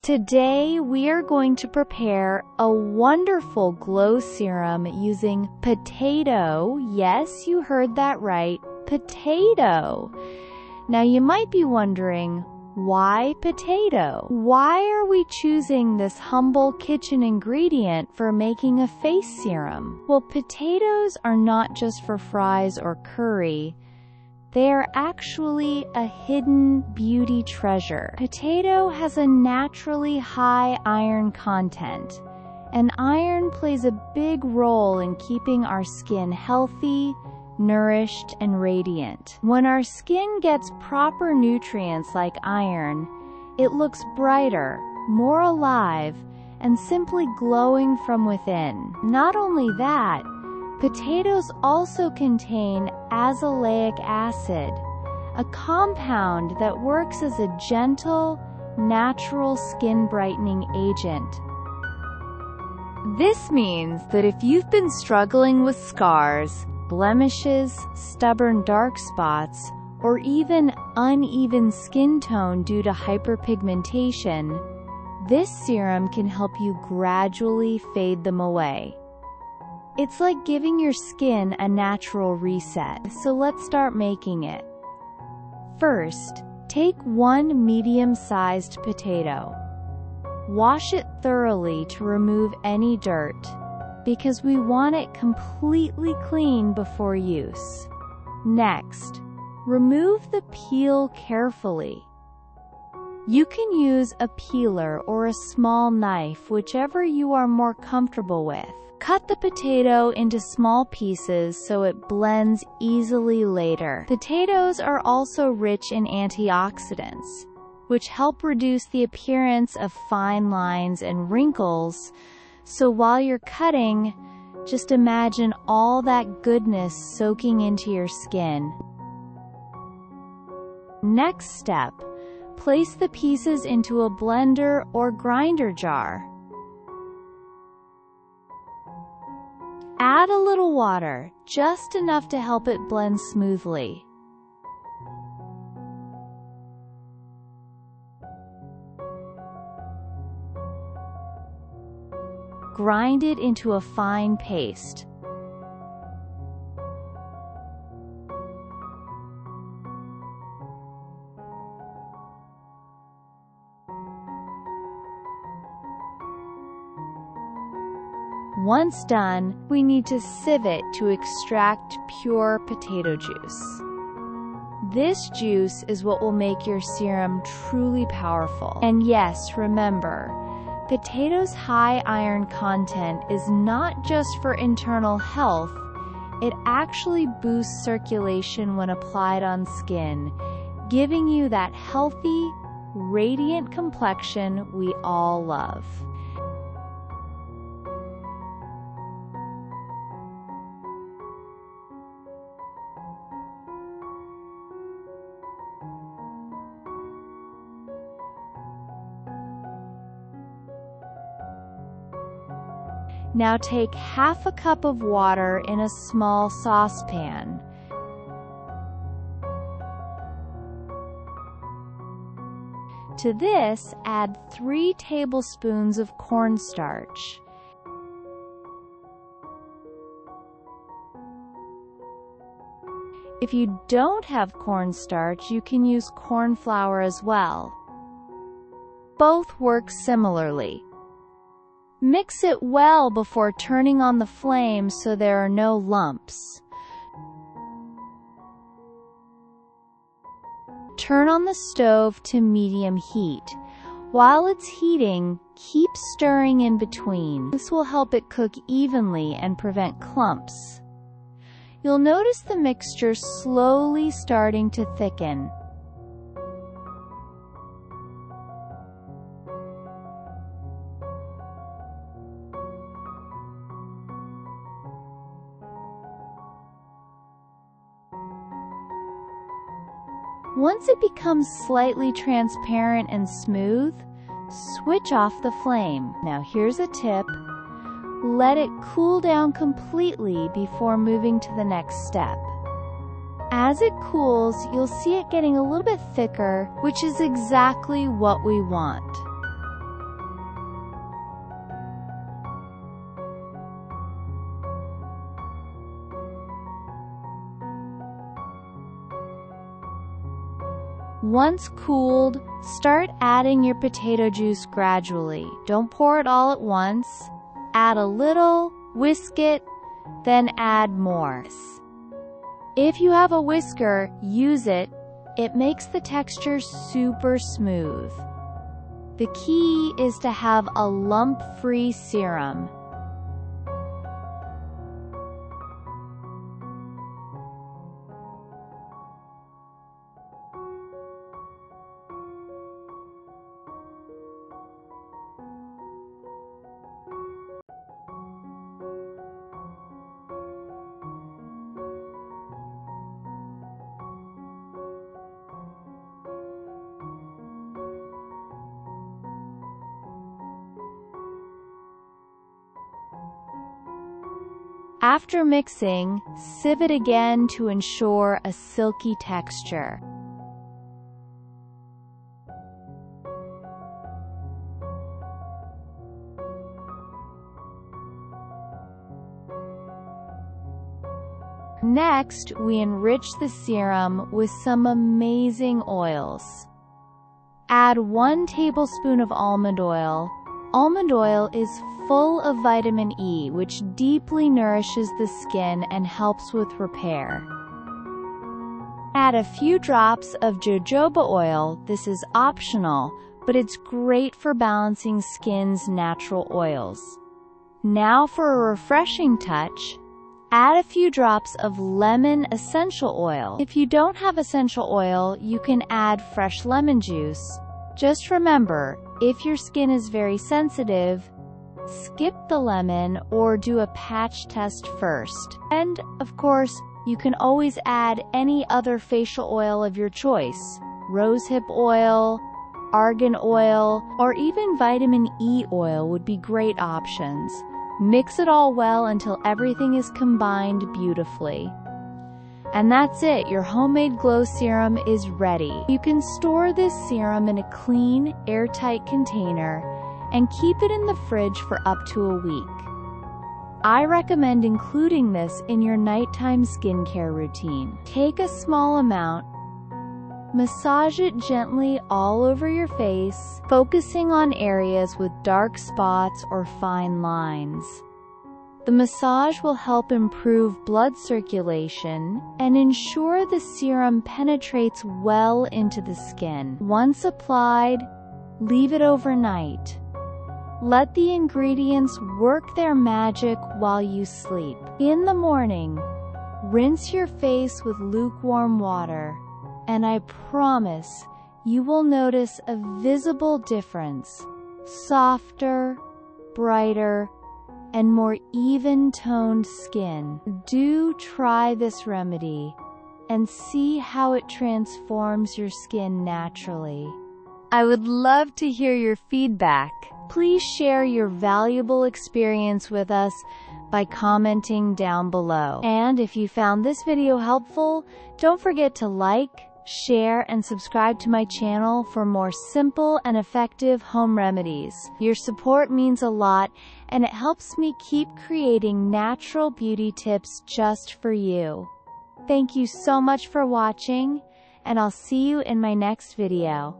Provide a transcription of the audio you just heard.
Today we are going to prepare a wonderful glow serum using potato. Yes, you heard that right, potato. Now you might be wondering, why potato? Why are we choosing this humble kitchen ingredient for making a face serum? Well, potatoes are not just for fries or curry. They are actually a hidden beauty treasure. Potato has a naturally high iron content, and iron plays a big role in keeping our skin healthy, nourished, and radiant. When our skin gets proper nutrients like iron, it looks brighter, more alive, and simply glowing from within. Not only that, potatoes also contain azelaic acid, a compound that works as a gentle, natural skin brightening agent. This means that if you've been struggling with scars, blemishes, stubborn dark spots, or even uneven skin tone due to hyperpigmentation, this serum can help you gradually fade them away. It's like giving your skin a natural reset, so let's start making it. First, take one medium-sized potato. Wash it thoroughly to remove any dirt, because we want it completely clean before use. Next, remove the peel carefully. You can use a peeler or a small knife, whichever you are more comfortable with. Cut the potato into small pieces so it blends easily later. Potatoes are also rich in antioxidants, which help reduce the appearance of fine lines and wrinkles. So while you're cutting, just imagine all that goodness soaking into your skin. Next step, place the pieces into a blender or grinder jar. Add a little water, just enough to help it blend smoothly. Grind it into a fine paste. Once done, we need to sieve it to extract pure potato juice. This juice is what will make your serum truly powerful. And yes, remember, potatoes' high iron content is not just for internal health, it actually boosts circulation when applied on skin, giving you that healthy, radiant complexion we all love. Now take half a cup of water in a small saucepan. To this, add 3 tablespoons of cornstarch. If you don't have cornstarch, you can use corn flour as well. Both work similarly. Mix it well before turning on the flame so there are no lumps. Turn on the stove to medium heat. While it's heating, keep stirring in between. This will help it cook evenly and prevent clumps. You'll notice the mixture slowly starting to thicken. Once it becomes slightly transparent and smooth, switch off the flame. Now here's a tip. Let it cool down completely before moving to the next step. As it cools, you'll see it getting a little bit thicker, which is exactly what we want. Once cooled, start adding your potato juice gradually. Don't pour it all at once. Add a little, whisk it, then add more. If you have a whisker, use it. It makes the texture super smooth. The key is to have a lump-free serum. After mixing, sieve it again to ensure a silky texture. Next, we enrich the serum with some amazing oils. Add 1 tablespoon of almond oil. Almond oil is full of vitamin E, which deeply nourishes the skin and helps with repair. Add a few drops of jojoba oil. This is optional, but it's great for balancing skin's natural oils. Now for a refreshing touch, add a few drops of lemon essential oil. If you don't have essential oil, you can add fresh lemon juice. Just remember, if your skin is very sensitive, skip the lemon or do a patch test first. And, of course, you can always add any other facial oil of your choice. Rosehip oil, argan oil, or even vitamin E oil would be great options. Mix it all well until everything is combined beautifully. And that's it, your homemade glow serum is ready. You can store this serum in a clean, airtight container and keep it in the fridge for up to a week. I recommend including this in your nighttime skincare routine. Take a small amount, massage it gently all over your face, focusing on areas with dark spots or fine lines. The massage will help improve blood circulation and ensure the serum penetrates well into the skin. Once applied, leave it overnight. Let the ingredients work their magic while you sleep. In the morning, rinse your face with lukewarm water, and I promise you will notice a visible difference. Softer, brighter, and more even-toned skin. Do try this remedy and see how it transforms your skin naturally. I would love to hear your feedback. Please share your valuable experience with us by commenting down below. And if you found this video helpful, don't forget to like, share, and subscribe to my channel for more simple and effective home remedies. Your support means a lot, and it helps me keep creating natural beauty tips just for you. Thank you so much for watching, and I'll see you in my next video.